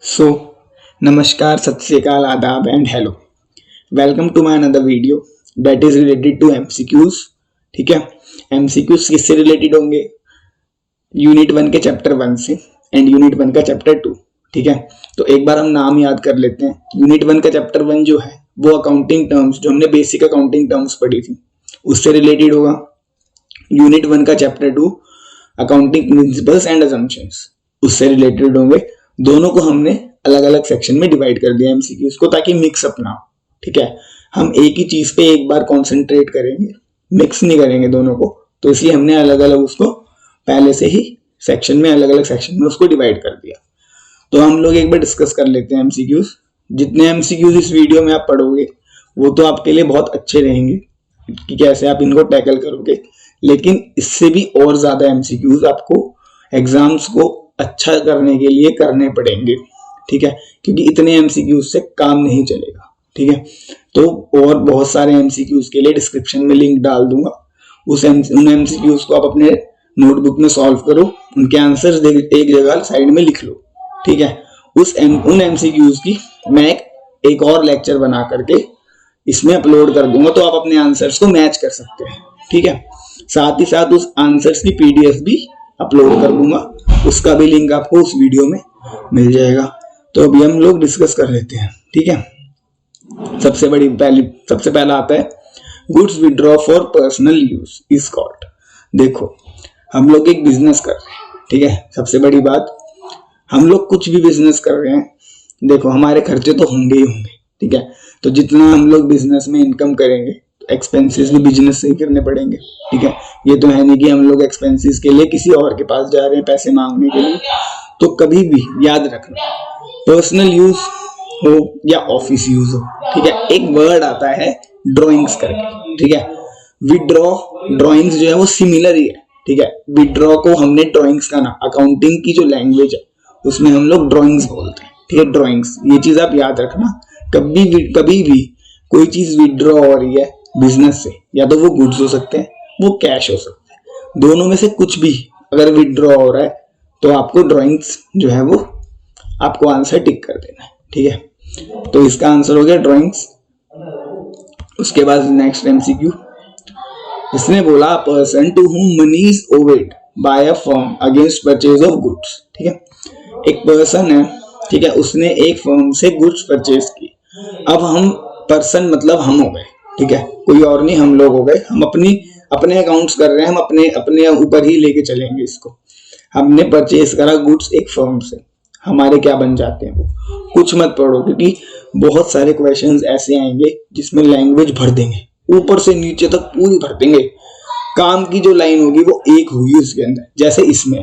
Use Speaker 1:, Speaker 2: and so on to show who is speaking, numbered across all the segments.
Speaker 1: सो नमस्कार, सत Sri Akal, adaab and hello. Welcome to my another video that is related to MCQs. ठीक है, एमसीक्यूज किससे रिलेटेड होंगे? यूनिट 1 के चैप्टर 1 से एंड यूनिट 1 का चैप्टर 2। ठीक है, तो एक बार हम नाम याद कर लेते हैं। यूनिट 1 का चैप्टर 1 जो है वो अकाउंटिंग टर्म्स, जो हमने बेसिक अकाउंटिंग टर्म्स पढ़ी थी, उससे रिलेटेड होगा। यूनिट 1 का chapter 2 accounting principles and assumptions, उससे रिलेटेड होंगे। दोनों को हमने अलग अलग सेक्शन में डिवाइड कर दिया एमसीक्यूज को, ताकि मिक्स अप ना हो। ठीक है, हम एक ही चीज पे एक बार कंसंट्रेट करेंगे, मिक्स नहीं करेंगे दोनों को, तो इसलिए हमने अलग अलग उसको पहले से ही सेक्शन में, अलग अलग सेक्शन में उसको डिवाइड कर दिया। तो हम लोग एक बार डिस्कस कर लेते हैं एमसीक्यूज। जितने एमसीक्यूज इस वीडियो में आप पढ़ोगे वो तो आपके लिए बहुत अच्छे रहेंगे कि कैसे आप इनको टैकल करोगे, लेकिन इससे भी और ज्यादा एमसीक्यूज आपको एग्जाम्स को अच्छा करने के लिए करने पड़ेंगे। ठीक है, क्योंकि इतने एमसीक्यूज से काम नहीं चलेगा। ठीक है, तो और बहुत सारे एमसीक्यूज के लिए डिस्क्रिप्शन में लिंक डाल दूंगा। उन एमसीक्यूज को आप अपने नोटबुक में सॉल्व करो, उनके आंसर्स एक जगह साइड में लिख लो। ठीक है, उन एमसीक्यूज की मैं एक और लेक्चर बना करके इसमें अपलोड कर दूंगा, तो आप अपने आंसर्स को मैच कर सकते हैं। ठीक है, साथ ही साथ उस आंसर्स की पीडीएफ भी अपलोड कर दूंगा, उसका भी लिंक आपको उस वीडियो में मिल जाएगा। तो अभी हम लोग डिस्कस कर लेते हैं। ठीक है, सबसे पहला आता है goods withdraw for personal use is called. देखो, हम लोग एक बिजनेस कर रहे हैं। ठीक है, सबसे बड़ी बात, हम लोग कुछ भी बिजनेस कर रहे हैं, देखो हमारे खर्चे तो होंगे ही होंगे। ठीक है, तो जितना हम लोग बिजनेस में इनकम करेंगे, एक्सपेंसेस भी बिजनेस से ही करने पड़ेंगे। ठीक है, ये तो है नहीं कि हम लोग एक्सपेंसेस के लिए किसी और के पास जा रहे हैं पैसे मांगने के लिए। तो कभी भी याद रखना, पर्सनल यूज हो या ऑफिस यूज हो, ठीक है, एक वर्ड आता है ड्राइंग्स करके। ठीक है, विड्रॉ ड्राइंग्स जो है वो सिमिलर ही है। ठीक है, विड्रॉ को हमने ड्राइंग्स का ना, अकाउंटिंग की जो लैंग्वेज है उसमें हम लोग ड्राइंग्स बोलते हैं। ठीक है, ड्राइंग्स, ये चीज आप याद रखना। कभी भी कोई चीज विड्रॉ हो रही है बिजनेस से, या तो वो गुड्स हो सकते हैं, वो कैश हो सकते हैं, दोनों में से कुछ भी अगर विड्रॉ हो रहा है तो आपको ड्राइंग्स जो है वो आपको आंसर टिक कर देना है। ठीक है, तो इसका आंसर हो गया ड्राइंग्स। उसके बाद नेक्स्ट एमसीक्यू, इसने बोला person to whom money is owed by a firm against purchase of goods. ठीक है, एक पर्सन है, ठीक है, उसने एक फर्म से गुड्स परचेज की। अब हम पर्सन मतलब हम हो गए। ठीक है, कोई और नहीं, हम लोग हो गए। हम अपने अकाउंट्स कर रहे हैं, हम अपने ऊपर ही लेके चलेंगे इसको। हमने परचेज करा गुड्स एक फर्म से, हमारे क्या बन जाते हैं वो कुछ मत पढ़ो, क्योंकि बहुत सारे क्वेश्चंस ऐसे आएंगे जिसमें लैंग्वेज भर देंगे, ऊपर से नीचे तक पूरी भर देंगे। काम की जो लाइन होगी वो एक होगी उसके अंदर, जैसे इसमें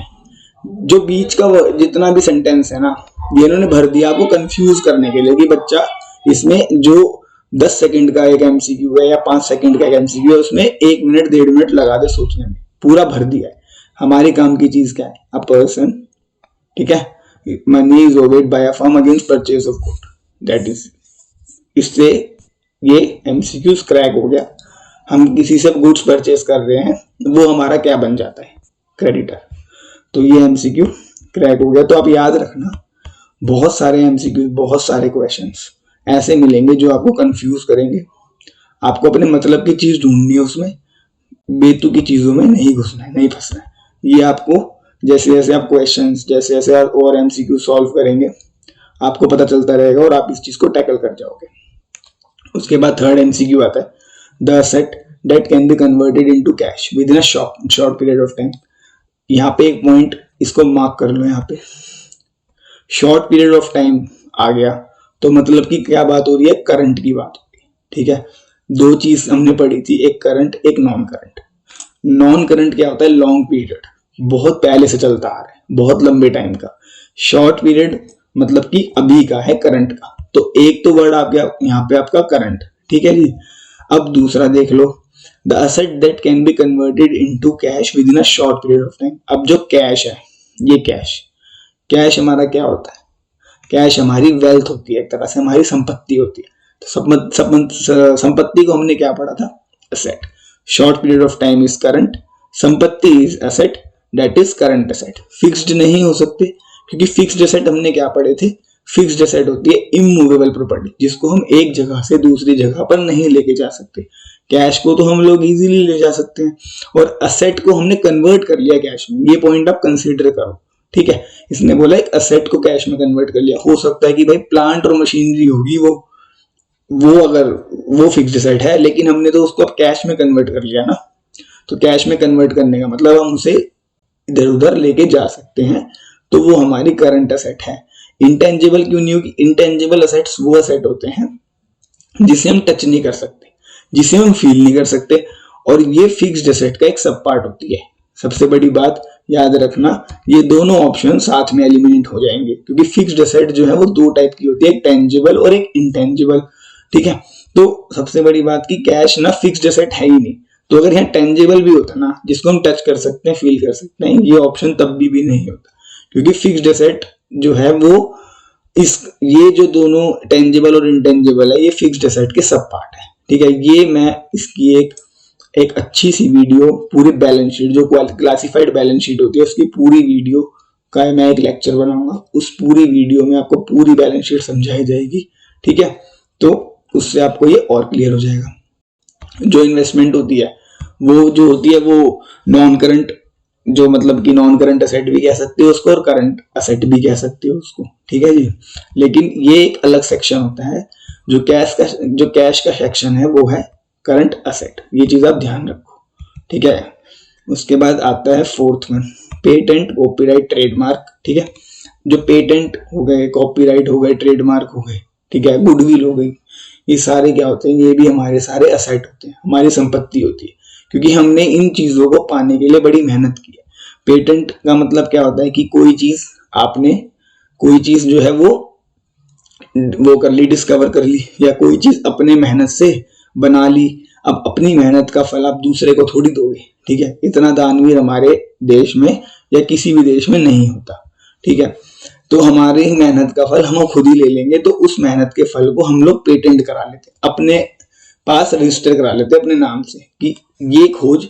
Speaker 1: जो बीच का जितना भी सेंटेंस है ना, ये इन्होंने भर दिया आपको कंफ्यूज करने के लिए कि बच्चा इसमें जो 10 सेकंड का एक एमसीक्यू है या 5 सेकंड का एक एमसीक्यू है, उसमें 1 मिनट 1.5 मिनट लगा दे सोचने में, पूरा भर दिया है। हमारे काम की चीज क्या है? अ पर्सन, ठीक है, money is owed by a firm against purchase of good, that is. इससे ये एमसीक्यूज क्रैक हो गया। हम किसी से गुड्स परचेज कर रहे हैं, वो हमारा क्या बन जाता है? क्रेडिटर। तो ये एमसीक्यू क्रैक हो गया। तो आप याद रखना, बहुत सारे एमसीक्यू, बहुत सारे क्वेश्चंस ऐसे मिलेंगे जो आपको कंफ्यूज करेंगे। आपको अपने मतलब की चीज ढूंढनी है, उसमें बेतु की चीजों में नहीं घुसना है, नहीं फंसना है। ये आपको जैसे जैसे आप क्वेश्चंस, जैसे जैसे आप और एमसीक्यू सॉल्व करेंगे, आपको पता चलता रहेगा और आप इस चीज को टैकल कर जाओगे। उसके बाद थर्ड एमसीक्यू आता है, the asset that can be converted into cash within a short period of time. यहाँ पे एक पॉइंट इसको मार्क कर लो, यहाँ पे शॉर्ट पीरियड ऑफ टाइम आ गया तो मतलब कि क्या बात हो रही है? करंट की बात हो रही है। ठीक है, दो चीज हमने पढ़ी थी, एक करंट एक नॉन करंट। नॉन करंट क्या होता है? लॉन्ग पीरियड, बहुत पहले से चलता आ रहा है, बहुत लंबे टाइम का। शॉर्ट पीरियड मतलब कि अभी का है, करंट का। तो एक तो वर्ड आ गया यहाँ पे आपका करंट। ठीक है जी, अब दूसरा देख लो, the asset that can be converted into cash within a short period of time. अब जो कैश है, ये कैश हमारा क्या होता है? कैश हमारी वेल्थ होती है, एक तरह से हमारी संपत्ति होती है। तो संपत्ति को हमने क्या पढ़ा था? Asset. Short period of time is current, संपत्ति is asset, that is current asset. Fixed नहीं हो सकते, क्योंकि फिक्स्ड असेट हमने क्या पढ़े थे? फिक्स्ड एसेट होती है इमूवेबल प्रॉपर्टी, जिसको हम एक जगह से दूसरी जगह पर नहीं लेके जा सकते। कैश को तो हम लोग इजीली ले जा सकते हैं, और असेट को हमने कन्वर्ट कर लिया कैश में। ये पॉइंट आप कंसीडर करो, ठीक है। इसने बोला एक असेट को कैश में कन्वर्ट कर लिया। हो सकता है कि भाई प्लांट और मशीनरी होगी वो अगर वो फिक्स्ड एसेट है, लेकिन हमने तो उसको अब कैश में कन्वर्ट कर लिया ना। तो कैश में कन्वर्ट करने का मतलब हम उसे इधर उधर लेके जा सकते हैं, तो वो हमारी करंट असेट है। इंटेंजिबल क्यों नहीं होगी? इंटेंजिबल असेट्स वो असेट होते हैं जिसे हम टच नहीं कर सकते, जिसे हम फील नहीं कर सकते, और ये फिक्स्ड एसेट का एक सब पार्ट होती है। सबसे बड़ी बात याद रखना, ये दोनों ऑप्शन साथ में एलिमिनेट हो जाएंगे, क्योंकि फिक्स्ड एसेट जो है वो दो टाइप की होती है, एक टेंजिबल और एक इंटेंजिबल, ठीक है। तो सबसे बड़ी बात की कैश ना फिक्स्ड एसेट है ही नहीं। तो अगर यहाँ टेंजिबल भी होता ना, जिसको हम टच कर सकते हैं, फील कर सकते हैं, ये ऑप्शन तब भी नहीं होता, क्योंकि फिक्स्ड एसेट जो है वो ये जो दोनों टेंजिबल और इंटेंजिबल है, ये फिक्स्ड एसेट के सब पार्ट है, ठीक है। ये मैं इसकी एक अच्छी सी वीडियो, पूरी बैलेंस शीट जो क्लासिफाइड बैलेंस शीट होती है, उसकी पूरी वीडियो का मैं एक लेक्चर बनाऊंगा। उस पूरी वीडियो में आपको पूरी बैलेंस शीट समझाई जाएगी, ठीक है। तो उससे आपको ये और क्लियर हो जाएगा। जो इन्वेस्टमेंट होती है वो जो होती है वो नॉन करंट, जो मतलब कि नॉन करंट असेट भी कह सकते हो उसको, और करंट असेट भी कह सकते हो उसको, ठीक है जी। लेकिन ये एक अलग सेक्शन होता है। जो कैश का सेक्शन है वो है करंट असेट। ये चीज आप ध्यान रखो, ठीक है। उसके बाद आता है फोर्थ में पेटेंट, कॉपीराइट, ट्रेडमार्क, ठीक है। जो पेटेंट हो गए, कॉपीराइट हो गए, ट्रेडमार्क हो गए, ठीक है, गुडविल हो गई, ये सारे क्या होते हैं? ये भी हमारे सारे असेट होते हैं, हमारी संपत्ति होती है, क्योंकि हमने इन चीजों को पाने के लिए बड़ी मेहनत की है। पेटेंट का मतलब क्या होता है कि कोई चीज जो है वो कर ली, डिस्कवर कर ली, या कोई चीज अपने मेहनत से बना ली। अब अपनी मेहनत का फल आप दूसरे को थोड़ी दोगे, ठीक है। इतना दानवीर हमारे देश में या किसी भी देश में नहीं होता, ठीक है। तो हमारे ही मेहनत का फल हम खुद ही ले लेंगे, तो उस मेहनत के फल को हम लोग पेटेंट करा लेते, अपने पास रजिस्टर करा लेते अपने नाम से, कि ये खोज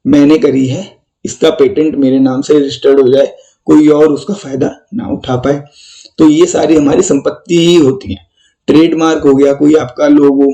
Speaker 1: मैंने करी है, इसका पेटेंट मेरे नाम से रजिस्टर्ड हो जाए, कोई और उसका फायदा ना उठा पाए। तो ये सारी हमारी संपत्ति ही होती है। ट्रेडमार्क हो गया, कोई आपका लोगो,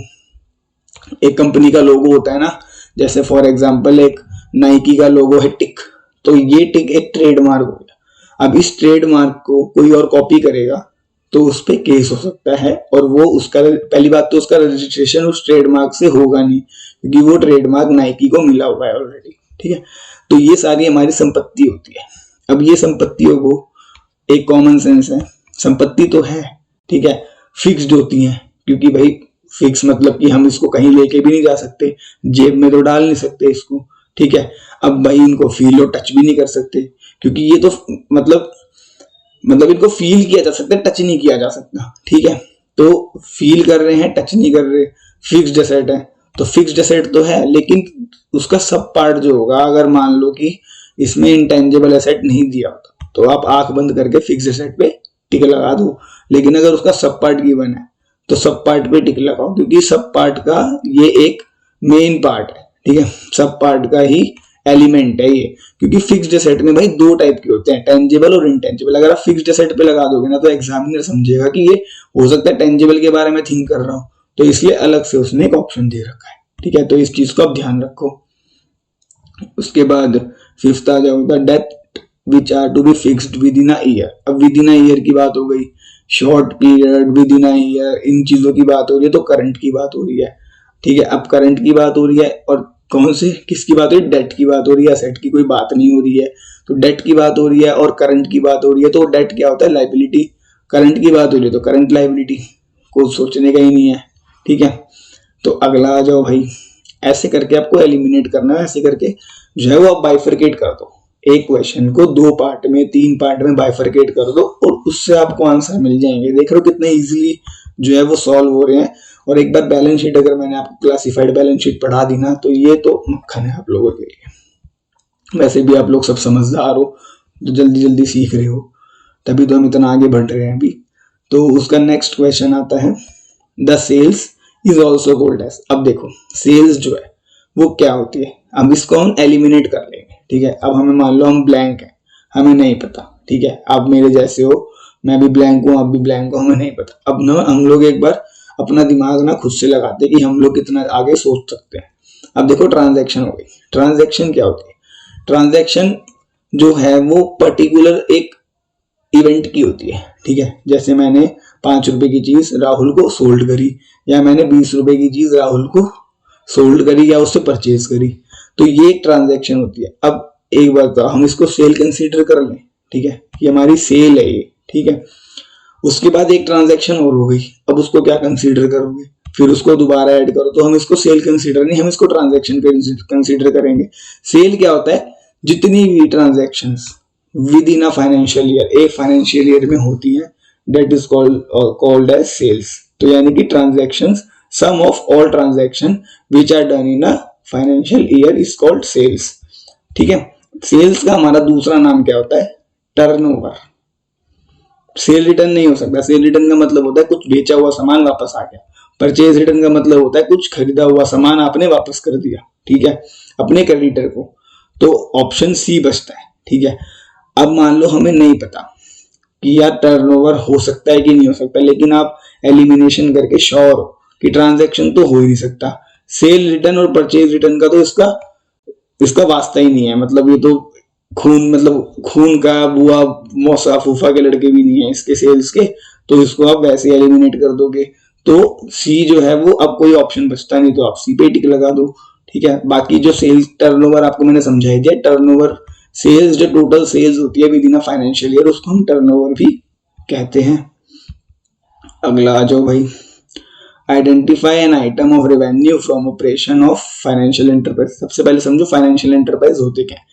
Speaker 1: एक कंपनी का लोगो होता है ना, जैसे फॉर एग्जांपल एक नाइकी का लोगो है टिक, तो ये टिक एक ट्रेडमार्क हो गया। अब इस ट्रेडमार्क को कोई और कॉपी करेगा तो उस पर केस हो सकता है, और वो उसका पहली बात तो उसका रजिस्ट्रेशन उस ट्रेडमार्क से होगा नहीं, क्योंकि वो ट्रेडमार्क नाइकी को मिला हुआ है ऑलरेडी, ठीक है। तो ये सारी हमारी संपत्ति होती है। अब ये संपत्तियों को एक कॉमन सेंस है, संपत्ति तो है, ठीक है, फिक्स्ड होती है, क्योंकि भाई फिक्स मतलब कि हम इसको कहीं लेके भी नहीं जा सकते, जेब में तो डाल नहीं सकते इसको, ठीक है। अब भाई इनको फील और टच भी नहीं कर सकते, क्योंकि ये तो मतलब इनको फील किया जा सकता है, टच नहीं किया जा सकता, ठीक है। तो फील कर रहे हैं, टच नहीं कर रहे, फिक्स्ड एसेट है, तो फिक्स्ड एसेट तो है, लेकिन उसका सब पार्ट जो होगा, अगर मान लो कि इसमें इंटेंजिबल एसेट नहीं दिया होता, तो आप आंख बंद करके फिक्स्ड एसेट पे टिक लगा दो। लेकिन अगर उसका सब पार्ट गिवन है तो सब पार्ट पे टिक लगाओ, क्योंकि सब पार्ट का ये एक मेन पार्ट है, ठीक है, सब पार्ट का ही एलिमेंट है ये। क्योंकि फिक्स्ड एसेट में भाई दो टाइप के होते हैं, टेंजिबल और इंटेंजिबल। अगर आप फिक्स्ड एसेट पे लगा दोगे ना, तो एग्जामिनर समझेगा कि ये हो सकता है टेंजिबल के बारे में थिंक कर रहा हूं, तो इसलिए अलग से उसने एक ऑप्शन दे रखा है, ठीक है। तो इस चीज को आप ध्यान रखो। उसके बाद फिफ्थ आ जाओगा debt which are to be fixed within a year. अब विद इन अ ईयर की बात हो गई, short period, within a year, इन चीजों की बात हो रही है, तो करंट की बात हो रही है, ठीक है। अब करंट की बात हो रही है, और कौन से किसकी बात हो रही है? डेट की बात हो रही है, असेट की कोई बात नहीं हो रही है। तो डेट की बात हो रही है और करंट की बात हो रही है, तो डेट क्या होता है? लाइबिलिटी। करंट की बात हो रही है तो करंट लाइबिलिटी, को सोचने का ही नहीं है, ठीक है। तो अगला आ जाओ भाई, ऐसे करके आपको एलिमिनेट करना है, ऐसे करके जो है वो आप बाइफरकेट कर दो, एक क्वेश्चन को 2 पार्ट में 3 पार्ट में बाइफरकेट कर दो, और उससे आपको आंसर मिल जाएंगे। देख रहे हो कितने इजीली जो है वो सॉल्व हो रहे हैं। और एक बार बैलेंस शीट अगर मैंने आपको क्लासिफाइड बैलेंस शीट पढ़ा दी ना, तो ये तो मक्खन है आप लोगों के लिए। वैसे भी आप लोग सब समझदार हो, तो जल्दी जल्दी सीख रहे हो, तभी तो हम इतना आगे बढ़ रहे हैं अभी। तो उसका नेक्स्ट क्वेश्चन आता है, the sales is also called as. अब देखो सेल्स जो है वो क्या होती है, अब इसको हम एलिमिनेट कर लेंगे, ठीक है। अब हमें मान लो हम ब्लैंक है, हमें नहीं पता, ठीक है। आप मेरे जैसे हो, मैं भी ब्लैंक हूँ, आप भी ब्लैंक हो, हमें नहीं पता। अब ना हम लोग एक बार अपना दिमाग ना खुद से लगाते हैं कि हम लोग कितना आगे सोच सकते हैं। अब देखो ट्रांजैक्शन हो गई। ट्रांजैक्शन क्या होती है? ट्रांजैक्शन जो है वो पर्टिकुलर एक इवेंट की होती है, ठीक है। जैसे मैंने 5 रुपए की चीज राहुल को सोल्ड करी, या मैंने 20 रुपए की चीज राहुल को सोल्ड करी या उससे परचेज करी, तो ये एक ट्रांजैक्शन होती है। अब एक बार तो हम इसको सेल कंसीडर कर लें, ठीक है, ये हमारी सेल है ये, ठीक है। उसके बाद एक ट्रांजैक्शन और हो गई, अब उसको क्या कंसीडर करोगे? फिर उसको दोबारा ऐड करो, तो हम इसको सेल कंसीडर नहीं, हम इसको ट्रांजैक्शन कंसीडर करेंगे। सेल क्या होता है? जितनी भी transactions within a financial year, एक फाइनेंशियल ईयर में होती है, that is called as sales. तो यानी कि transactions, sum of all transaction which are done in a financial year is called sales, ठीक है। सेल्स का हमारा दूसरा नाम क्या होता है? टर्नओवर। सेल रिटर्न नहीं हो सकता। सेल रिटर्न का मतलब होता है कुछ बेचा हुआ सामान वापस आ गया। परचेज रिटर्न का मतलब होता है कुछ खरीदा हुआ सामान आपने वापस कर दिया, ठीक है, अपने क्रेडिटर को। तो ऑप्शन सी बचता है, ठीक है। अब मान लो हमें नहीं पता कि यार टर्नओवर हो सकता है कि नहीं हो सकता, लेकिन आप एलिमिनेशन करके श्योर हो कि ट्रांजैक्शन तो हो ही नहीं सकता। सेल रिटर्न और परचेज रिटर्न का तो इसका वास्ता ही नहीं है, मतलब ये तो खून का बुआ मौसा फूफा के लड़के भी नहीं है इसके सेल्स के, तो इसको आप वैसे एलिमिनेट कर दोगे। तो सी जो है वो, अब कोई ऑप्शन बचता नहीं, तो आप सी पे टिक लगा दो, ठीक है। बाकी जो सेल्स टर्नओवर आपको मैंने समझाई दिया, टर्नओवर सेल्स जो टोटल सेल्स होती है with in a financial year, उसको हम टर्नओवर भी कहते हैं। अगला आ जाओ भाई। Identify an item of revenue from operation of financial enterprise. सबसे पहले समझो फाइनेंशियल एंटरप्राइज होते क्या है।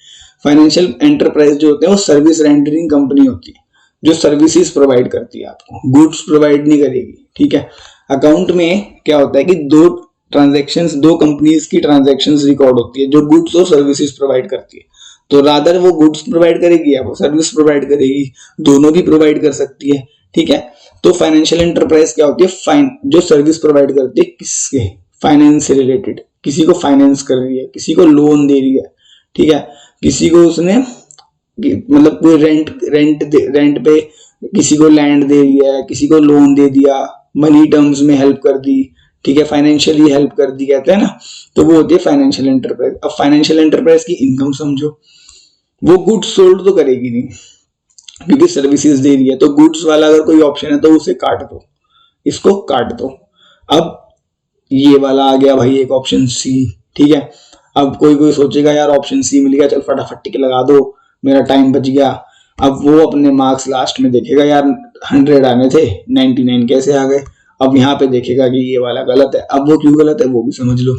Speaker 1: फाइनेंशियल एंटरप्राइज जो होते हैं वो सर्विस रेंडरिंग कंपनी होती है, जो सर्विसेज प्रोवाइड करती है आपको, गुड्स प्रोवाइड नहीं करेगी, ठीक है। अकाउंट में क्या होता है कि दो कंपनीज की ट्रांजैक्शंस रिकॉर्ड होती है, जो गुड्स और सर्विसेज प्रोवाइड करती है। तो रादर वो गुड्स प्रोवाइड करेगी या वो सर्विस प्रोवाइड करेगी, दोनों भी प्रोवाइड कर सकती है, ठीक है। तो फाइनेंशियल एंटरप्राइज क्या होती है? जो सर्विस प्रोवाइड करती है किसके? फाइनेंस से रिलेटेड। किसी को फाइनेंस कर रही है, किसी को लोन दे रही है, ठीक है, किसी को उसने मतलब कोई रेंट पे किसी को लैंड दे रही है, किसी को लोन दे दिया, मनी टर्म्स में हेल्प कर दी, ठीक है, फाइनेंशियली हेल्प कर दी, कहते हैं ना, तो वो होती है फाइनेंशियल एंटरप्राइज। अब फाइनेंशियल एंटरप्राइज की इनकम समझो, वो गुड्स सोल्ड तो करेगी नहीं क्योंकि सर्विसेज दे रही है, तो गुड्स वाला अगर कोई ऑप्शन है तो उसे काट दो, इसको काट दो। अब ये वाला आ गया भाई एक ऑप्शन सी, ठीक है। अब कोई सोचेगा यार ऑप्शन सी मिल गया, चल फटाफट टिक लगा दो, मेरा टाइम बच गया। अब वो अपने मार्क्स लास्ट में देखेगा, यार 100 आने थे, 99 कैसे आ गए। अब यहाँ पे देखेगा कि ये वाला गलत है। अब वो क्यों गलत है वो भी समझ लो।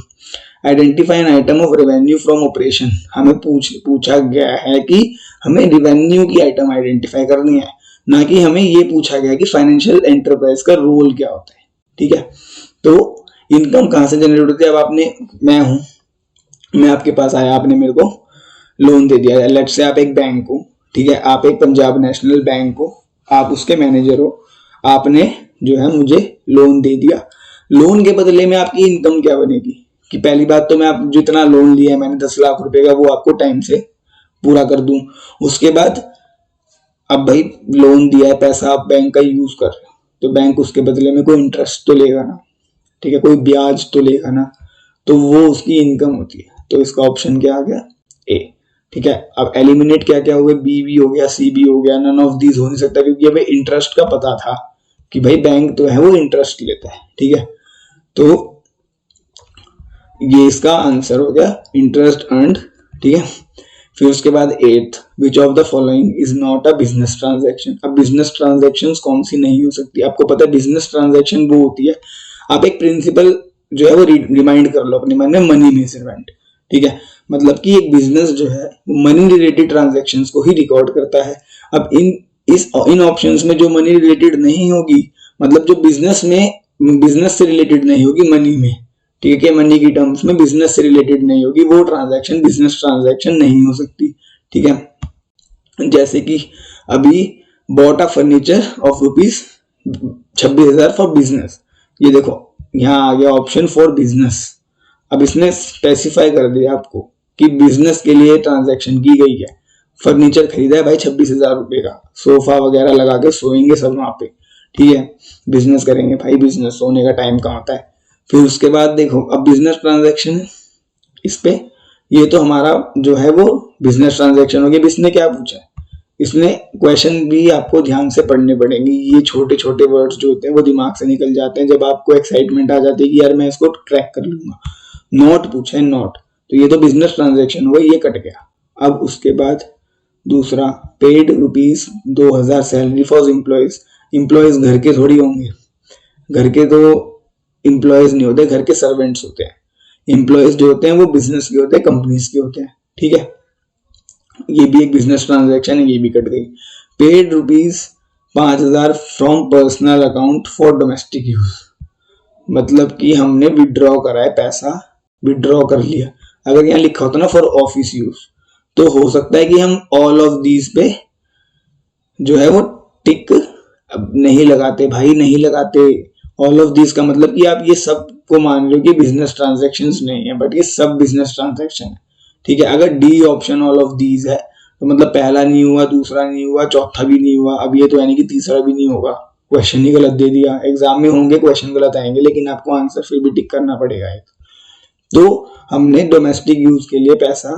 Speaker 1: Identify an item of revenue from operation. हमें पूछा गया है कि हमें रेवेन्यू की आइटम आइडेंटिफाई करनी है, ना कि हमें ये पूछा गया कि फाइनेंशियल एंटरप्राइज का रोल क्या होता है, ठीक है। तो इनकम कहां से जनरेट होती है? अब मैं आपके पास आया, आपने मेरे को लोन दे दिया। लेट्स से आप एक बैंक हो, ठीक है, आप एक पंजाब नेशनल बैंक हो, आप उसके मैनेजर हो, आपने जो है मुझे लोन दे दिया। लोन के बदले में आपकी इनकम क्या बनेगी? कि पहली बात तो मैं आप जितना लोन लिया है मैंने 10 लाख रुपए का, वो आपको टाइम से पूरा कर दूं। उसके बाद अब भाई लोन दिया है, पैसा आप बैंक का यूज कर रहे हो, तो बैंक उसके बदले में कोई इंटरेस्ट तो लेगा ना, ठीक है, कोई ब्याज तो लेगा ना, तो वो उसकी इनकम होती है। तो इसका ऑप्शन क्या आ गया? ए, ठीक है। अब एलिमिनेट क्या क्या हो गया? बी भी हो गया, सी भी हो गया, नन ऑफ दीज हो नहीं सकता, क्योंकि हमें इंटरेस्ट का पता था कि भाई बैंक तो है वो इंटरेस्ट लेता है, ठीक है। तो ये इसका आंसर हो गया, इंटरेस्ट अर्न्ड, ठीक है। फिर उसके बाद 8th, which of the following is not a business transaction. अब बिजनेस ट्रांजैक्शन कौन सी नहीं हो सकती? आपको पता है बिजनेस ट्रांजैक्शन वो होती है, आप एक प्रिंसिपल जो है वो रिमाइंड कर लो अपने मन में, मनी मेजरमेंट, ठीक है। मतलब कि एक बिजनेस जो है मनी रिलेटेड ट्रांजैक्शंस को ही रिकॉर्ड करता है। अब इन ऑप्शंस में जो मनी रिलेटेड नहीं होगी, मतलब जो बिजनेस से रिलेटेड नहीं होगी मनी में, ठीक है, मनी की टर्म्स में बिजनेस से रिलेटेड नहीं होगी, वो ट्रांजैक्शन बिजनेस ट्रांजैक्शन नहीं हो सकती, ठीक है। जैसे कि अभी bought a furniture of ₹26,000 for business, ये देखो यहाँ आ गया ऑप्शन फॉर बिजनेस। अब इसने स्पेसिफाई कर दिया आपको कि बिजनेस के लिए ट्रांजैक्शन की गई है, फर्नीचर खरीदा है भाई 26,000 रुपए का, सोफा वगैरह लगा के सोएंगे सब वहां पे, ठीक है। बिजनेस करेंगे भाई, बिजनेस सोने का टाइम कहाँ होता है। फिर उसके बाद देखो, अब बिजनेस ट्रांजेक्शन इस पे, ये तो हमारा जो है वो बिजनेस ट्रांजेक्शन हो गया। अब इसने क्या पूछा है, इसने क्वेश्चन भी आपको ध्यान से पढ़ने पड़ेंगे। ये छोटे छोटे वर्ड्स जो होते हैं वो दिमाग से निकल जाते हैं जब आपको एक्साइटमेंट आ जाती है कि यार मैं इसको क्रैक कर लूंगा। नॉट पूछा है, नॉट, तो ये तो बिजनेस ट्रांजेक्शन हुआ, ये कट गया। अब उसके बाद दूसरा, paid ₹2000 salary for employees. Employees घर के थोड़ी होंगे, घर के तो एम्प्लॉयज नहीं होते, घर के सर्वेंट्स होते हैं। एम्प्लॉयज जो होते हैं वो बिजनेस के होते हैं, कंपनीज के होते हैं, ठीक है। ये भी एक बिजनेस ट्रांजैक्शन है, ये भी कट गई। Paid ₹5,000 from personal account for domestic use, मतलब कि हमने विड्रॉ करा है पैसा, विड्रॉ कर लिया। अगर यहाँ लिखा होता ना फॉर ऑफिस यूज, तो हो सकता है कि हम ऑल ऑफ दीज पे जो है वो टिक अब नहीं लगाते भाई, नहीं लगाते। ऑल ऑफ दिस का मतलब कि आप ये सब को मान लो कि बिजनेस ट्रांजैक्शंस नहीं है, बट ये सब बिजनेस ट्रांजैक्शन है, ठीक है। अगर D option all of these है तो मतलब पहला नहीं हुआ, दूसरा नहीं हुआ, चौथा भी नहीं हुआ, अब ये तो यानी कि तीसरा भी नहीं होगा। क्वेश्चन ही गलत दे दिया। एग्जाम में होंगे क्वेश्चन गलत आएंगे, लेकिन आपको आंसर फिर भी टिक करना पड़ेगा। तो हमने डोमेस्टिक यूज के लिए पैसा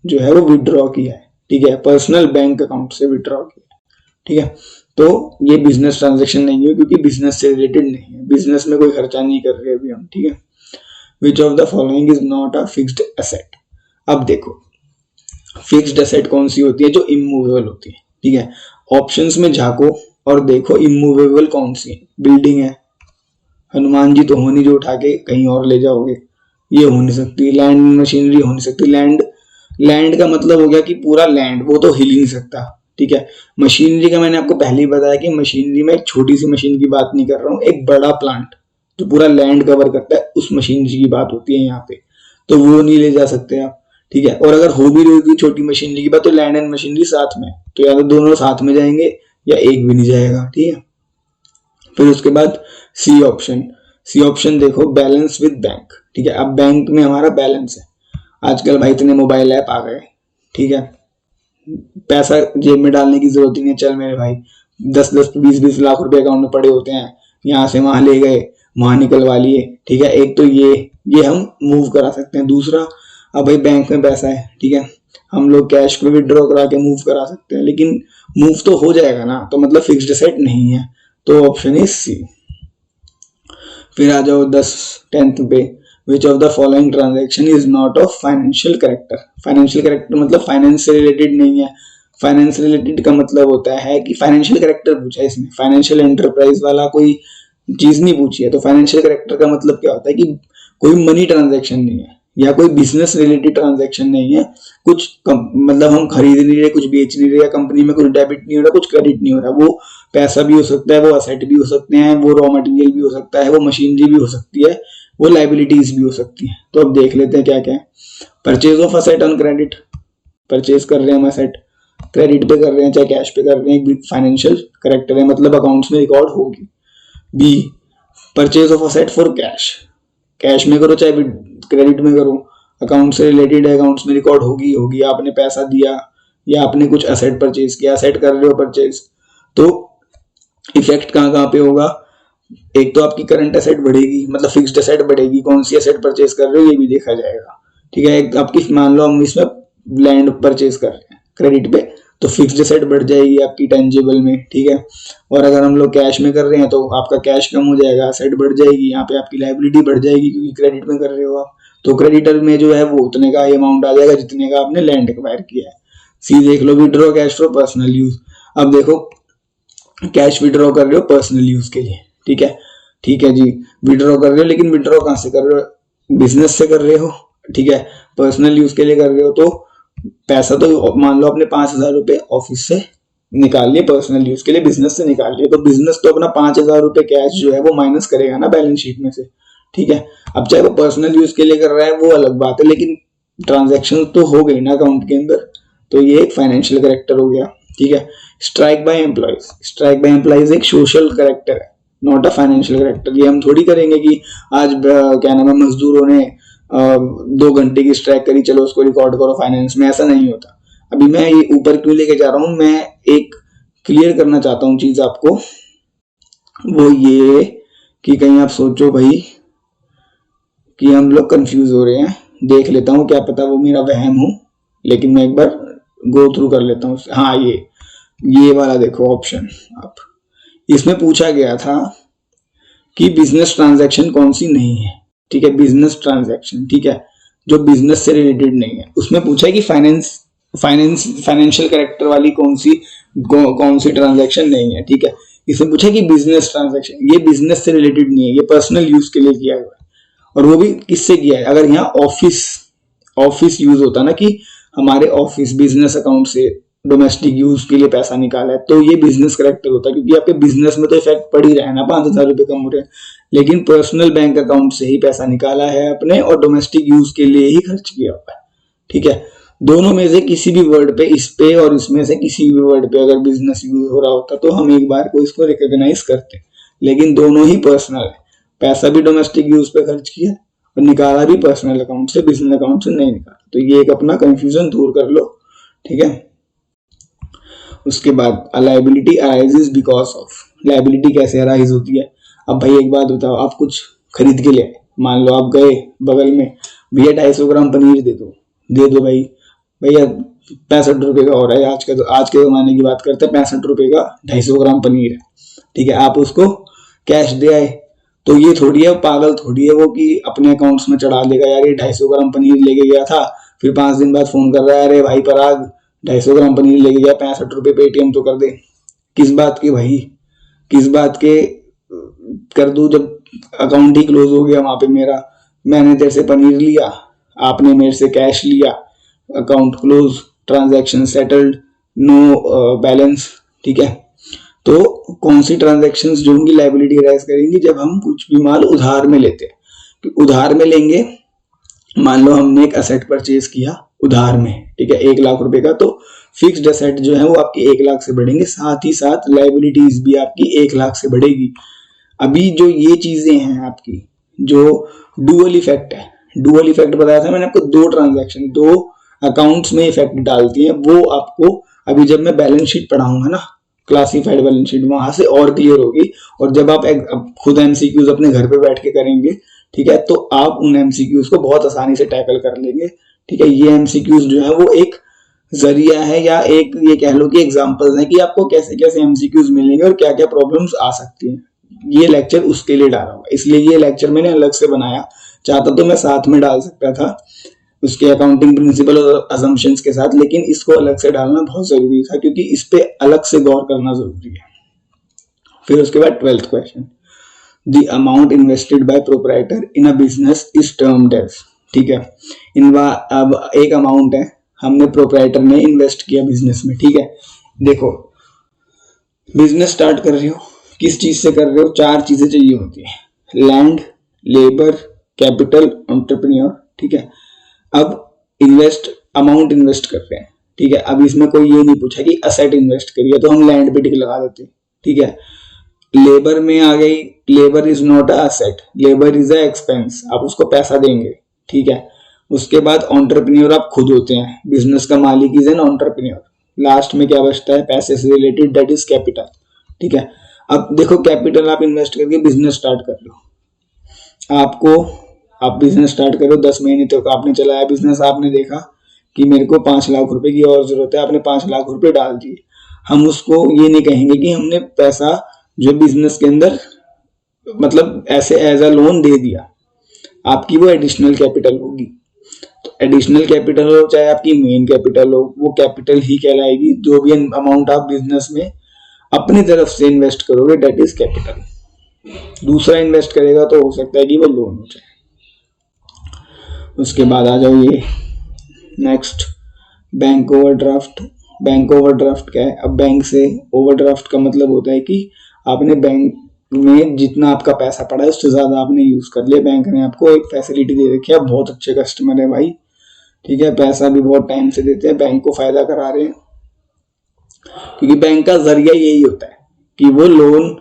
Speaker 1: जो है वो विड्रॉ किया है, ठीक है, पर्सनल बैंक अकाउंट से विड्रॉ किया, ठीक है। तो ये बिजनेस ट्रांजैक्शन नहीं है क्योंकि बिजनेस से रिलेटेड नहीं है, बिजनेस में कोई खर्चा नहीं कर रहे अभी हम, ठीक है। Which of the following is not a fixed asset. अब देखो फिक्स्ड एसेट कौन सी होती है, जो इमूवेबल होती है, ठीक है। ऑप्शंस में झांको और देखो इमूवेबल कौन सी है। बिल्डिंग है, हनुमान जी तो हो नहीं जो उठा के कहीं और ले जाओगे, ये हो नहीं सकती। लैंड मशीनरी हो नहीं सकती। लैंड का मतलब हो गया कि पूरा लैंड, वो तो हिल ही नहीं सकता, ठीक है। मशीनरी का मैंने आपको पहले ही बताया कि मशीनरी में एक छोटी सी मशीन की बात नहीं कर रहा हूँ, एक बड़ा प्लांट जो पूरा लैंड कवर करता है उस मशीनरी की बात होती है यहाँ पे, तो वो नहीं ले जा सकते आप, ठीक है। और अगर हो भी रही होगी छोटी मशीनरी की बात तो लैंड एंड मशीनरी साथ में, तो या तो दोनों साथ में जाएंगे या एक भी नहीं जाएगा, ठीक है। फिर उसके बाद सी ऑप्शन, सी ऑप्शन देखो बैलेंस विद बैंक, ठीक है। अब बैंक में हमारा बैलेंस है, आजकल भाई इतने मोबाइल ऐप आ गए, ठीक है, पैसा जेब में डालने की जरूरत ही नहीं। चल मेरे भाई 10-10 20-20 लाख रुपए अकाउंट में पड़े होते हैं, यहाँ से वहां ले गए, वहां निकलवा लिए, ठीक है। एक तो ये हम मूव करा सकते हैं। दूसरा, अब भाई बैंक में पैसा है, ठीक है, हम लोग कैश पे विड्रॉ करा के मूव करा सकते हैं, लेकिन मूव तो हो जाएगा ना, तो मतलब फिक्स्ड एसेट नहीं है, तो ऑप्शन इज सी। फिर आ जाओ 10th पे, which of the following transaction is not of financial character. Financial character मतलब फाइनेंस से रिलेटेड नहीं है। फाइनेंस रिलेटेड का मतलब होता है कि फाइनेंशियल करेक्टर पूछा है इसमें, फाइनेंशियल एंटरप्राइज वाला कोई चीज नहीं पूछी है। तो फाइनेंशियल करेक्टर का मतलब क्या होता है कि कोई मनी ट्रांजेक्शन नहीं है या कोई बिजनेस रिलेटेड ट्रांजेक्शन नहीं है, कुछ मतलब हम खरीद नहीं रहे, कुछ बेच नहीं रहे, कंपनी में कुछ डेबिट नहीं हो रहा, कुछ क्रेडिट नहीं हो रहा। वो पैसा भी हो सकता है, वो असेट भी हो सकते हैं, वो रॉ मटेरियल भी हो सकता है, वो मशीनरी भी हो सकती है, वो लाइबिलिटीज भी हो सकती है। तो अब देख लेते हैं क्या क्या है। Purchase of asset on credit, purchase कर रहे हैं हम असेट, क्रेडिट पे कर रहे हैं चाहे कैश पे कर रहे हैं, फाइनेंशियल करेक्टर है, मतलब अकाउंट्स में रिकॉर्ड होगी। B, purchase of asset for cash, cash में करो चाहे क्रेडिट में करो, अकाउंट से रिलेटेड है, अकाउंट्स में रिकॉर्ड होगी होगी। आपने पैसा दिया या आपने कुछ असेट परचेज किया, असेट कर रहे हो परचेज, तो इफेक्ट कहाँ कहाँ पे होगा। एक तो आपकी करंट एसेट बढ़ेगी, मतलब फिक्स्ड एसेट बढ़ेगी, कौन सी एसेट परचेज कर रहे हो ये भी देखा जाएगा, ठीक है। एक आपकी मान लो हम इसमें लैंड परचेज कर रहे हैं क्रेडिट पे, तो फिक्स्ड एसेट बढ़ जाएगी आपकी टेंजिबल में, ठीक है। और अगर हम लोग कैश में कर रहे हैं तो आपका कैश कम हो जाएगा, एसेट बढ़ जाएगी, यहाँ पे आपकी लायबिलिटी बढ़ जाएगी क्योंकि क्रेडिट में कर रहे हो आप। तो क्रेडिटर में जो है वो उतने का अमाउंट आ जाएगा जितने का आपने लैंड एक्वायर किया है। सी देख लो, withdraw cash for personal use. अब देखो कैश विड्रॉ कर रहे हो पर्सनल यूज के लिए, ठीक है, ठीक है जी, विड्रॉ कर रहे हो, लेकिन विड्रॉ कहाँ से कर रहे हो, बिजनेस से कर रहे हो, ठीक है, पर्सनल यूज के लिए कर रहे हो। तो पैसा तो मान लो आपने 5,000 रुपए ऑफिस से निकाल लिए, पर्सनल यूज के लिए बिजनेस से निकाल लिए, तो बिजनेस तो अपना 5,000 रुपए कैश जो है वो माइनस करेगा ना बैलेंस शीट में से, ठीक है। अब चाहे वो पर्सनल यूज के लिए कर रहा है वो अलग बात है, लेकिन ट्रांजेक्शन तो हो गई ना अकाउंट के अंदर, तो ये एक फाइनेंशियल करेक्टर हो गया, ठीक है। Strike by employees, strike by employees एक सोशल करेक्टर है, नॉट अ फाइनेंशियल करेक्टर। ये हम थोड़ी करेंगे कि आज क्या नाम है मजदूरों ने 2 घंटे की स्ट्राइक करी, चलो उसको रिकॉर्ड करो फाइनेंस में, ऐसा नहीं होता। अभी मैं ये ऊपर क्यों लेके जा रहा हूं, मैं एक क्लियर करना चाहता हूं चीज आपको, वो ये कि कहीं आप सोचो भाई कि हम लोग कंफ्यूज हो रहे हैं। देख लेता हूँ, क्या पता वो मेरा वहम हो, लेकिन मैं एक बार गो थ्रू कर लेता हूँ। हाँ, ये वाला देखो ऑप्शन आप, इसमें पूछा गया था कि बिजनेस ट्रांजैक्शन कौन सी नहीं है। ठीक है, बिजनेस ट्रांजैक्शन, ठीक है, जो बिजनेस से रिलेटेड नहीं है। उसमें पूछा है कि फाइनेंशियल कैरेक्टर वाली कौन सी ट्रांजैक्शन नहीं है। ठीक है, इसमें पूछा कि बिजनेस ट्रांजैक्शन, ये बिजनेस से रिलेटेड नहीं है, ये पर्सनल यूज के लिए किया हुआ है। और वो भी किससे किया है, अगर यहाँ ऑफिस यूज होता ना कि हमारे ऑफिस बिजनेस अकाउंट से डोमेस्टिक यूज के लिए पैसा निकाला है, तो ये बिजनेस करेक्टर होता है, क्योंकि आपके बिजनेस में तो इफेक्ट पड़ ही रहा है ना, 5,000 रुपए कम हो रहे हैं। लेकिन पर्सनल बैंक अकाउंट से ही पैसा निकाला है अपने और डोमेस्टिक यूज के लिए ही खर्च किया हुआ है। ठीक है, दोनों में से किसी भी वर्ड पे, इस पे और इसमें से किसी भी वर्ड पे अगर बिजनेस यूज हो रहा होता तो हम एक बार को इसको रिकॉग्नाइज करते, लेकिन दोनों ही पर्सनल है। पैसा भी डोमेस्टिक यूज पे खर्च किया और निकाला भी पर्सनल अकाउंट से, बिजनेस अकाउंट से नहीं निकाला। तो ये एक अपना कंफ्यूजन दूर कर लो। ठीक है, उसके बाद liability arises because of, liability कैसे अराइज होती है। अब भाई एक बात बताओ, आप कुछ खरीद के ले आए, मान लो आप गए बगल में, भैया 250 ग्राम पनीर दे दो भाई, भैया 65 रुपए का हो रहा है, आज के जमाने की बात करते हैं, 65 रुपए का 250 ग्राम पनीर है। ठीक है, आप उसको कैश दे आए, तो ये थोड़ी है, पागल थोड़ी है वो कि अपने अकाउंट्स में चढ़ा देगा, यार ये 250 ग्राम पनीर लेके गया था, फिर 5 दिन बाद फोन कर रहा है, अरे भाई पराग 250 ग्राम पनीर लेके गया, 65 रुपए पेटीएम तो कर दे। किस बात के भाई, किस बात के कर दू, जब अकाउंट ही क्लोज हो गया वहां पे मेरा, मैंने तेरे से पनीर लिया, आपने मेरे से कैश लिया, account close, transaction settled, no balance. ठीक है, तो कौन सी ट्रांजैक्शंस जो होंगी लायबिलिटी अराइज करेंगी, जब हम कुछ भी माल उधार में लेते हैं। उधार में लेंगे, मान लो हमने एक असेट परचेज किया उधार में, ठीक है, 1 लाख रुपए का, तो फिक्स्ड असेट जो है वो आपकी 1 लाख से बढ़ेंगे, साथ ही साथ लायबिलिटीज भी आपकी 1 लाख से बढ़ेगी। अभी जो ये चीजें हैं आपकी, जो डुअल इफेक्ट है, डुअल इफेक्ट बताया था मैंने आपको, 2 ट्रांजैक्शन 2 अकाउंट्स में इफेक्ट डालती है, वो आपको अभी जब मैं बैलेंस शीट पढ़ाऊंगा ना, क्लासिफाइड बैलेंस शीट, वहां से और क्लियर होगी। और जब आप खुद एमसीक्यूज अपने घर पे बैठ के करेंगे, ठीक है, तो आप उन एमसीक्यूज को बहुत आसानी से टैकल कर लेंगे। ठीक है, ये एमसीक्यूज जो है वो एक जरिया है, या एक ये कह लो कि एग्जांपल्स हैं कि आपको कैसे कैसे एमसीक्यूज मिलेंगे और क्या क्या प्रॉब्लम्स आ सकती हैं। ये लेक्चर उसके लिए डाला हुआ, इसलिए ये लेक्चर मैंने अलग से बनाया, चाहता तो मैं साथ में डाल सकता था उसके अकाउंटिंग प्रिंसिपल और असम्पशंस के साथ, लेकिन इसको अलग से डालना बहुत जरूरी था, क्योंकि इस पे अलग से गौर करना जरूरी है। फिर उसके बाद 12th question, the amount invested by proprietor in a business is termed as. ठीक है, अब एक अमाउंट है, हमने प्रोप्राइटर ने इन्वेस्ट किया बिजनेस में। ठीक है, देखो बिजनेस स्टार्ट कर रहे हो, किस चीज से कर रहे हो, 4 चीजें चाहिए होती है, लैंड, लेबर, कैपिटल, एंटरप्रेन्योर। ठीक है, अब अमाउंट इन्वेस्ट कर रहे हैं। ठीक है, अब इसमें कोई ये नहीं पूछा कि असेट इन्वेस्ट करिए, तो हम लैंड पे टिक लगा देते। ठीक है, लेबर में आ गई, labour is not a asset, labour is a expense, आप उसको पैसा देंगे। ठीक है, उसके बाद एंटरप्रेन्योर आप खुद होते हैं, बिजनेस का मालिक इज एन एंटरप्रेन्योर। लास्ट में क्या बचता है, पैसे से रिलेटेड, दैट इज कैपिटल। ठीक है, अब देखो कैपिटल आप इन्वेस्ट करके बिजनेस स्टार्ट कर लो, आप बिजनेस स्टार्ट करो, 10 महीने तक आपने चलाया बिजनेस, आपने देखा कि मेरे को 5 लाख रुपए की और जरूरत है, आपने 5 लाख रुपए डाल दिए। हम उसको ये नहीं कहेंगे कि हमने पैसा जो बिजनेस के अंदर मतलब ऐसे एज अ लोन दे दिया, आपकी वो एडिशनल कैपिटल होगी। तो एडिशनल कैपिटल हो चाहे आपकी मेन कैपिटल हो, वो कैपिटल ही कहलाएगी। जो भी अमाउंट आप बिजनेस में अपनी तरफ से इन्वेस्ट करोगे, दैट इज कैपिटल। दूसरा इन्वेस्ट करेगा तो हो सकता है कि वो लोन हो जाए। उसके बाद आ जाओ ये next, bank overdraft. Bank overdraft क्या है, अब बैंक से ओवरड्राफ्ट का मतलब होता है कि आपने बैंक में जितना आपका पैसा पड़ा है उससे ज्यादा आपने यूज कर लिया, बैंक ने आपको एक फैसिलिटी दे रखी है, बहुत अच्छे कस्टमर है भाई। ठीक है, पैसा भी बहुत टाइम से देते हैं, बैंक को फायदा करा रहे हैं, क्योंकि बैंक का जरिया यही होता है कि वो लोन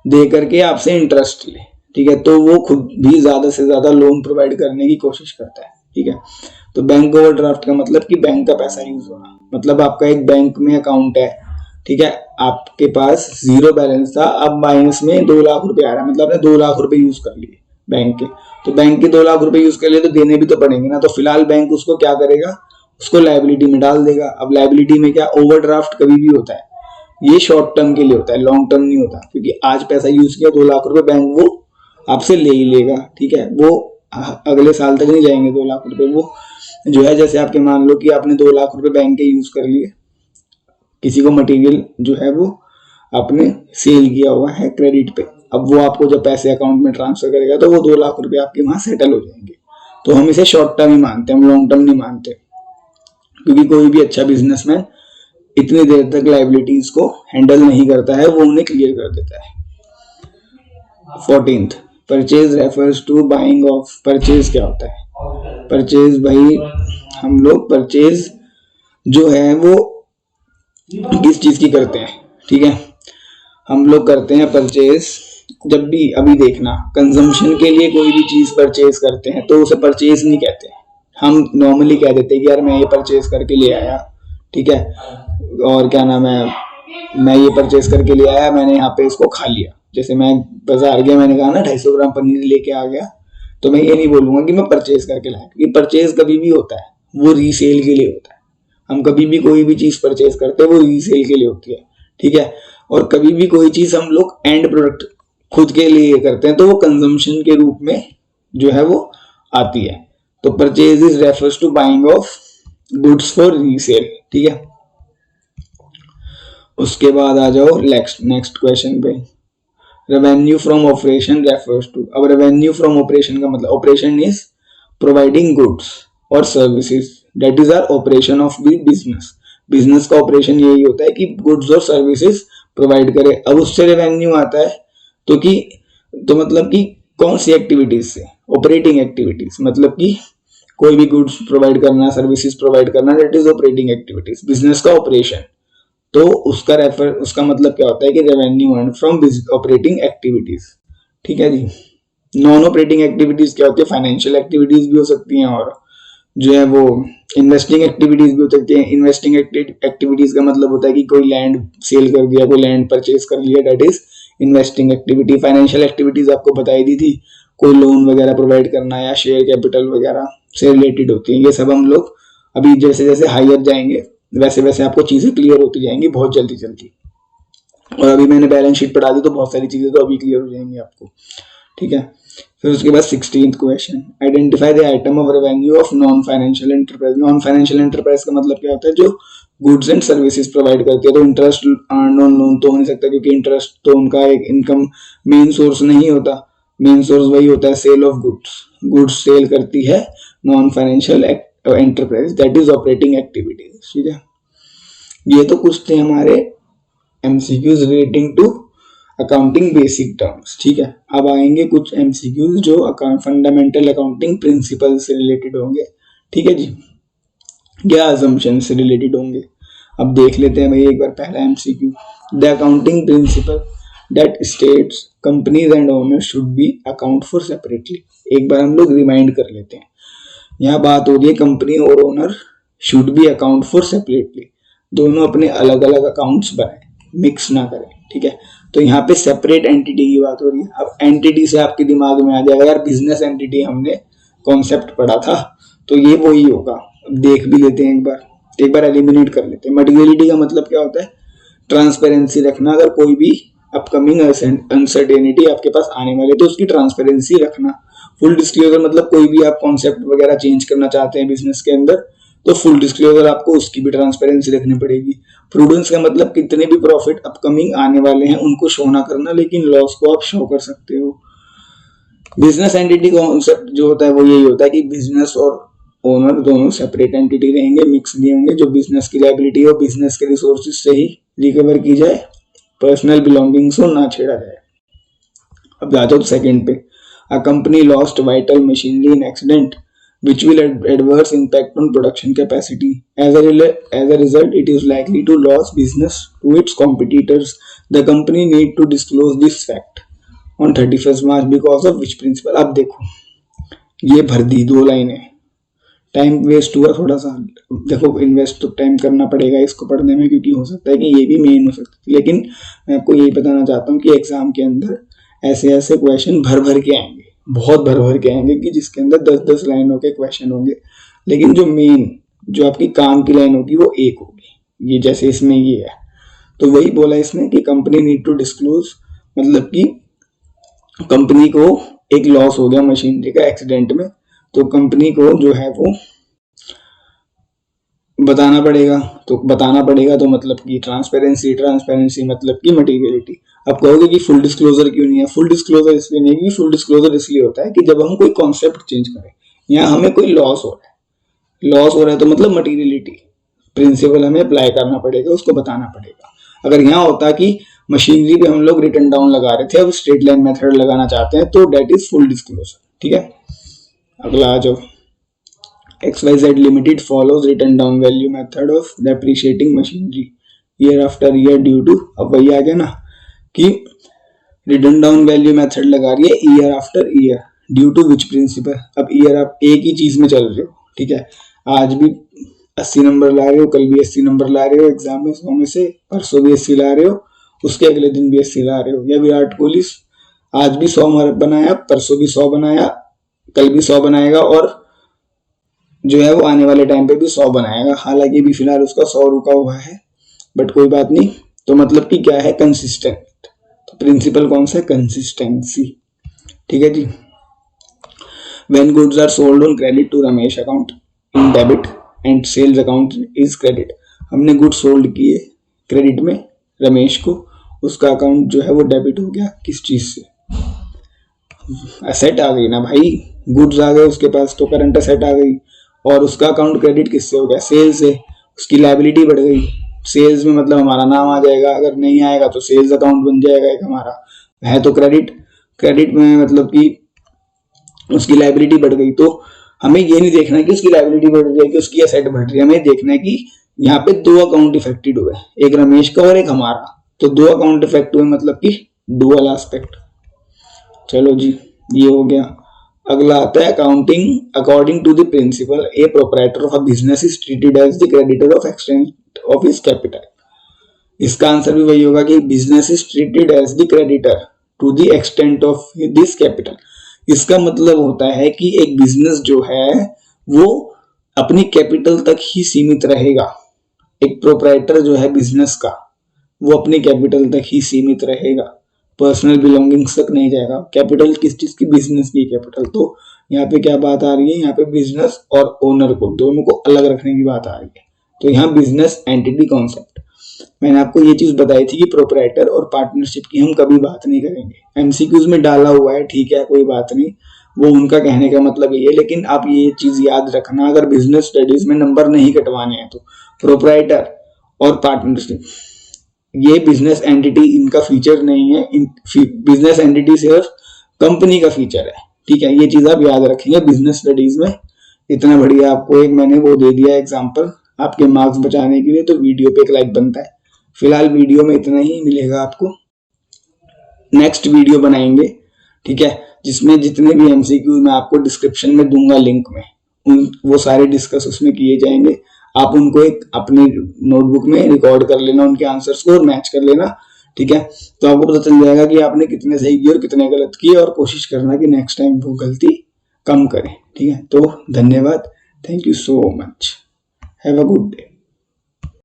Speaker 1: दे करके आपसे इंटरेस्ट ले। ठीक है, तो वो खुद भी ज्यादा से ज्यादा लोन प्रोवाइड करने की कोशिश करता है। ठीक है, तो बैंक ओवरड्राफ्ट का मतलब कि बैंक का पैसा यूज होना, मतलब आपका एक बैंक में अकाउंट है, ठीक है, आपके पास 0 बैलेंस था, अब माइनस में 2 लाख रुपए आ रहा है, मतलब आपने 2 लाख रुपए यूज कर लिए बैंक के, तो बैंक के 2 लाख रुपए यूज कर लिए तो देने भी तो पड़ेंगे ना, तो फिलहाल बैंक उसको क्या करेगा, उसको लायबिलिटी में डाल देगा। अब लायबिलिटी में क्या, ओवरड्राफ्ट कभी भी होता है, ये शॉर्ट टर्म के लिए होता है, लॉन्ग टर्म नहीं होता, क्योंकि आज पैसा यूज किया 2 लाख रुपए बैंक वो आपसे ले ही लेगा, ठीक है, वो अगले साल तक नहीं जाएंगे 2 लाख रुपए, वो जो है, जैसे आपके मान लो कि आपने 2 लाख रुपए बैंक के यूज कर लिए, किसी को मटेरियल जो है वो आपने सेल किया हुआ है क्रेडिट पे, अब वो आपको जब पैसे अकाउंट में ट्रांसफर करेगा तो वो 2 लाख रुपए आपके वहां सेटल हो जाएंगे। तो हम इसे शॉर्ट टर्म ही मानते हैं, हम लॉन्ग टर्म नहीं मानते, क्योंकि कोई भी अच्छा बिजनेसमैन इतनी देर तक लाइबिलिटीज को हैंडल नहीं करता है, वो उन्हें क्लियर कर देता है। 14th, purchase refers to buying of. Purchase क्या होता है, परचेज भाई हम लोग परचेज जो है वो किस चीज की करते हैं, ठीक है, हम लोग करते हैं परचेज जब भी, अभी देखना, कंजम्पशन के लिए कोई भी चीज परचेज करते हैं तो उसे परचेज नहीं कहते, हम नॉर्मली कह देते हैं कि यार मैं ये परचेज करके ले आया, ठीक है, और क्या नाम है, मैं ये परचेज करके ले आया, मैंने यहाँ पे इसको खा लिया, जैसे मैं बाजार गया, मैंने कहा ना 250 ग्राम पनीर लेके आ गया, तो मैं ये नहीं बोलूंगा कि मैं परचेज करके लाया, क्योंकि परचेज कभी भी होता है वो रीसेल के लिए होता है, हम कभी भी कोई भी चीज परचेज करते हैं वो रीसेल के लिए होती है, ठीक है, और कभी भी कोई चीज हम लोग एंड प्रोडक्ट खुद के लिए करते हैं तो वो कंजम्पशन के रूप में जो है वो आती है। तो purchase is refers to buying of goods for resale, ठीक है। उसके बाद आ जाओ नेक्स्ट क्वेश्चन पे, revenue from operation refers to. अब रेवेन्यू फ्रॉम ऑपरेशन का मतलब, ऑपरेशन इज प्रोवाइडिंग गुड्स और services, that is our operation of the business. Business का ऑपरेशन यही होता है कि गुड्स और सर्विसेज प्रोवाइड करे। अब उससे रेवेन्यू आता है तो मतलब कि कौन सी एक्टिविटीज से, ऑपरेटिंग एक्टिविटीज, मतलब कि कोई भी गुड्स प्रोवाइड करना, सर्विसेज प्रोवाइड करना, that is operating activities, business का ऑपरेशन। तो उसका मतलब क्या होता है कि revenue earn from operating activities, ठीक है जी। नॉन ऑपरेटिंग एक्टिविटीज क्या होती है, फाइनेंशियल एक्टिविटीज भी हो सकती हैं और जो है वो इन्वेस्टिंग एक्टिविटीज भी हो सकती है। इन्वेस्टिंग एक्टिविटीज का मतलब होता है कि कोई लैंड सेल कर दिया, कोई लैंड परचेज कर लिया, that is investing activity. Financial activities आपको बताई दी थी, कोई लोन वगैरह प्रोवाइड करना या शेयर कैपिटल वगैरह से रिलेटेड होती है। ये सब हम लोग अभी जैसे जैसे हायर जाएंगे वैसे वैसे आपको चीजें क्लियर होती जाएंगी बहुत जल्दी जल्दी, और अभी मैंने बैलेंस शीट पढ़ा दी तो बहुत सारी चीजें तो अभी क्लियर हो जाएंगी आपको, ठीक है। फिर उसके बाद 16th question, identify the item of revenue of non financial enterprise. Non financial enterprise का मतलब क्या होता है, जो गुड्स एंड सर्विसेज प्रोवाइड करती है। तो इंटरेस्ट अर्न ऑन लोन तो हो नहीं सकता, क्योंकि इंटरेस्ट तो उनका एक इनकम मेन सोर्स नहीं होता, मेन सोर्स वही होता है sale of goods, goods sale करती है non financial enterprise, that is operating activities, ठीक है। ये तो कुछ थे हमारे MCQs relating to accounting basic terms, ठीक है। अब आएंगे कुछ एमसीक्यूज जो फंडामेंटल अकाउंटिंग प्रिंसिपल से रिलेटेड होंगे, ठीक है जी, या अजम्पशन से रिलेटेड होंगे। अब देख लेते हैं भाई एक बार पहला MCQ, the accounting principle that states companies and owners should be account for separately. एक बार हम लोग रिमाइंड कर लेते हैं, यहाँ बात हो रही है कंपनी और owner should be account for separately, दोनों अपने अलग अलग अकाउंट्स बनाए, मिक्स ना करें, ठीक है। तो यहाँ पे सेपरेट एंटिटी की बात हो रही है। अब एंटिटी से आपके दिमाग में आ जाएगा यार बिजनेस एंटिटी हमने कॉन्सेप्ट पढ़ा था, तो ये वही होगा। अब देख भी लेते हैं एक बार एलिमिनेट कर लेते हैं। मटेरियलिटी का मतलब क्या होता है, ट्रांसपेरेंसी रखना, अगर कोई भी अपकमिंग अनसर्टेनिटी आपके पास आने वाले तो उसकी ट्रांसपेरेंसी रखना। फुल डिस्क्लोजर मतलब कोई भी आप कॉन्सेप्ट वगैरह चेंज करना चाहते हैं बिजनेस के अंदर तो फुल डिस्क्लोजर आपको उसकी भी ट्रांसपेरेंसी रखनी पड़ेगी। प्रूडेंस का मतलब कितने भी प्रॉफिट अपकमिंग आने वाले हैं उनको शो ना करना, लेकिन लॉस को आप शो कर सकते हो। बिजनेस एंटिटी कॉन्सेप्ट जो होता है वो यही होता है कि बिजनेस और ओनर दोनों सेपरेट एंटिटी रहेंगे, मिक्स नहीं होंगे। जो बिजनेस की लायबिलिटी हो बिजनेस के रिसोर्सेज से ही रिकवर की जाए, पर्सनल बिलोंगिंग्स को ना छेड़ा जाए। अब आ जाओ सेकंड पे, a company lost vital machinery in accident which will adverse impact on production capacity. As a result, it is likely to lose business to its competitors. The company need to disclose this fact on 31st March because of which principle. अब देखो ये भर दी 2 लाइनें, time waste हुआ थोड़ा सा। देखो invest तो टाइम करना पड़ेगा इसको पढ़ने में, क्योंकि हो सकता है कि ये भी मेन हो सकता है, लेकिन मैं आपको यही बताना चाहता हूँ कि एग्जाम के अंदर ऐसे ऐसे क्वेश्चन भर भर के आएंगे, बहुत भर भर के आएंगे, कि जिसके अंदर 10-10 लाइनों के क्वेश्चन होंगे, लेकिन जो मेन जो आपकी काम की लाइन होगी वो एक होगी। ये जैसे इसमें ये है, तो वही बोला इसने कि कंपनी नीड टू डिस्क्लोज, मतलब कि कंपनी को एक लॉस हो गया मशीनरी का एक्सीडेंट में, तो कंपनी को जो है वो बताना पड़ेगा। तो बताना पड़ेगा तो मतलब कि ट्रांसपेरेंसी, ट्रांसपेरेंसी मतलब कि मटेरियलिटी। अब कहोगे कि फुल डिस्क्लोजर क्यों नहीं है? फुल डिस्क्लोजर इसलिए नहीं कि फुल डिस्क्लोजर इसलिए होता है कि जब हम कोई कॉन्सेप्ट चेंज करें, या हमें कोई लॉस हो रहा है, लॉस हो रहा है तो मतलब मटेरियलिटी प्रिंसिपल हमें अप्लाई करना पड़ेगा, उसको बताना पड़ेगा। अगर यहाँ होता कि मशीनरी पे हम लोग रिटर्न डाउन लगा रहे थे, अब स्ट्रेट लाइन मेथड लगाना चाहते हैं, तो डेट इज फुल डिस्क्लोजर। ठीक है, अगला आ जाओ। XYZ Limited follows written down value method of depreciating machinery year after year due to, अब वही आ गया ना कि रिटर्न डाउन वैल्यू मेथड लगा रही है year after year, due to which principle. अब ईयर आप एक ही चीज में चल रहे हो, ठीक है, आज भी 80 नंबर ला रहे हो, कल भी 80 नंबर ला रहे हो एग्जाम में 100 में से, परसों भी 80 ला रहे हो, उसके अगले दिन भी 80 ला रहे हो। या विराट कोहली आज भी 100 बनाया, परसों भी 100 बनाया, कल भी 100 बनाएगा, और जो है वो आने वाले टाइम पे भी 100 बनाएगा। हालांकि भी फिलहाल उसका 100 रुका हुआ है, बट कोई बात नहीं। तो मतलब कि क्या है? कंसिस्टेंट। तो प्रिंसिपल कौन सा है? कंसिस्टेंसी। ठीक है जी। When goods are sold on credit to Ramesh account in debit and sales account is credit. हमने गुड्स सोल्ड किए क्रेडिट में रमेश को, उसका अकाउंट जो है वो डेबिट हो गया किस चीज से? एसेट आ गई ना भाई, गुड्स आ गए उसके पास तो करंट एसेट आ गई, और उसका अकाउंट क्रेडिट किससे हो गया? सेल से। उसकी लायबिलिटी बढ़ गई, सेल्स में मतलब हमारा नाम आ जाएगा, अगर नहीं आएगा तो सेल्स अकाउंट बन जाएगा एक हमारा, है तो क्रेडिट, क्रेडिट में मतलब कि उसकी लायबिलिटी बढ़ गई। तो हमें ये नहीं देखना कि उसकी लायबिलिटी बढ़ रही है कि उसकी एसेट बढ़ रही है, हमें देखना है कि यहाँ पे दो अकाउंट इफेक्टेड हुए, एक रमेश का और एक हमारा, तो दो अकाउंट इफेक्ट हुए, मतलब कि डुअल एस्पेक्ट। चलो जी, ये हो गया। अगला आता है accounting according to the principle a proprietor of a business is treated as the creditor of extent of his capital. इसका आंसर भी वही होगा कि business is treated as the creditor to the extent of this capital. इसका मतलब होता है कि एक बिजनेस जो है वो अपनी कैपिटल तक ही सीमित रहेगा। एक प्रोप्राइटर जो है बिजनेस का, वो अपनी कैपिटल तक ही सीमित रहेगा, पर्सनल बिलोंगिंग्स तक नहीं जाएगा। कैपिटल किस चीज की? बिजनेस की कैपिटल। तो यहाँ पे क्या बात आ रही है? यहाँ पे बिजनेस और ओनर को, दोनों को अलग रखने की बात आ रही है। तो यहाँ बिजनेस एंटिटी कॉन्सेप्ट, मैंने आपको ये चीज बताई थी कि प्रोप्राइटर और पार्टनरशिप की हम कभी बात नहीं करेंगे। एमसीक्यूज में डाला हुआ है, ठीक है, कोई बात नहीं, वो उनका कहने का मतलब ये है, लेकिन आप ये चीज याद रखना, अगर बिजनेस स्टडीज में नंबर नहीं कटवाने हैं तो प्रोप्राइटर और पार्टनरशिप ये बिजनेस एंटिटी इनका फीचर नहीं है, बिजनेस एंटिटी सिर्फ कंपनी का फीचर है। ठीक है, ये चीज आप याद रखेंगे बिजनेस स्टडीज में। इतना बढ़िया आपको एक मैंने वो दे दिया एग्जांपल आपके मार्क्स बचाने के लिए, तो वीडियो पे एक लाइक बनता है। फिलहाल वीडियो में इतना ही मिलेगा आपको, नेक्स्ट वीडियो बनाएंगे, ठीक है, जिसमें जितने भी एमसीक्यू मैं आपको डिस्क्रिप्शन में दूंगा लिंक में, वो सारे डिस्कस उसमें किए जाएंगे। आप उनको एक अपनी नोटबुक में रिकॉर्ड कर लेना, उनके आंसर्स को, और मैच कर लेना। ठीक है, तो आपको पता चल जाएगा कि आपने कितने सही किए और कितने गलत किए, और कोशिश करना कि नेक्स्ट टाइम वो गलती कम करें। ठीक है, तो धन्यवाद, thank you so much, have a good day.